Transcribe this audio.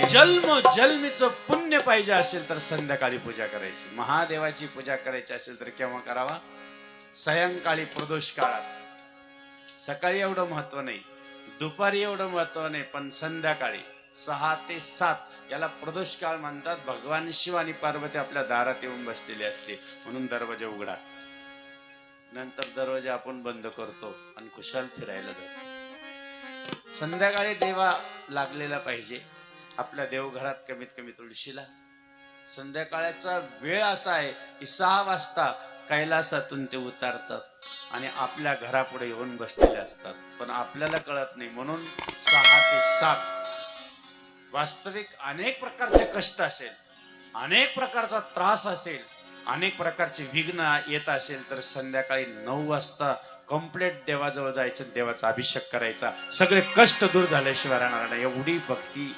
जन्मजन्मीचं पुण्य पाहिजे असेल तर संध्याकाळी पूजा करायची. महादेवाची पूजा करायची असेल तर केव्हा करावा? सायंकाळी प्रदोष काळात. सकाळी एवढं महत्व नाही, दुपारी एवढं महत्व नाही, पण संध्याकाळी 6 ते 7 याला प्रदोष काळ म्हणतात. भगवान शिव आणि पार्वती आपल्या दारात येऊन बसलेले असते, म्हणून दरवाजे उघडा. नंतर दरवाजा आपण बंद करतो आणि कुशाल फिरायला जातो. संध्याकाळी देवा लागलेला पाहिजे. आपल्या देवघरात कमीत कमी तुळशीला संध्याकाळचा वेळ असा आहे की 6 वाजता कैलासातून ते उतरतात आणि आपल्या घरापुढे येऊन बसलेले असतात, पण आपल्याला कळत नाही. म्हणून 6 ते 7 वास्तविक अनेक प्रकारचे कष्ट असेल, अनेक प्रकारचा त्रास असेल, अनेक प्रकारचे विघ्न येत असेल तर संध्याकाळी 9 वाजता कंप्लीट देवाजवळ जायचं, देवाचा अभिषेक करायचा. सगळे कष्ट दूर झाल्याशिवाय राहणार नाही. एवढी भक्ती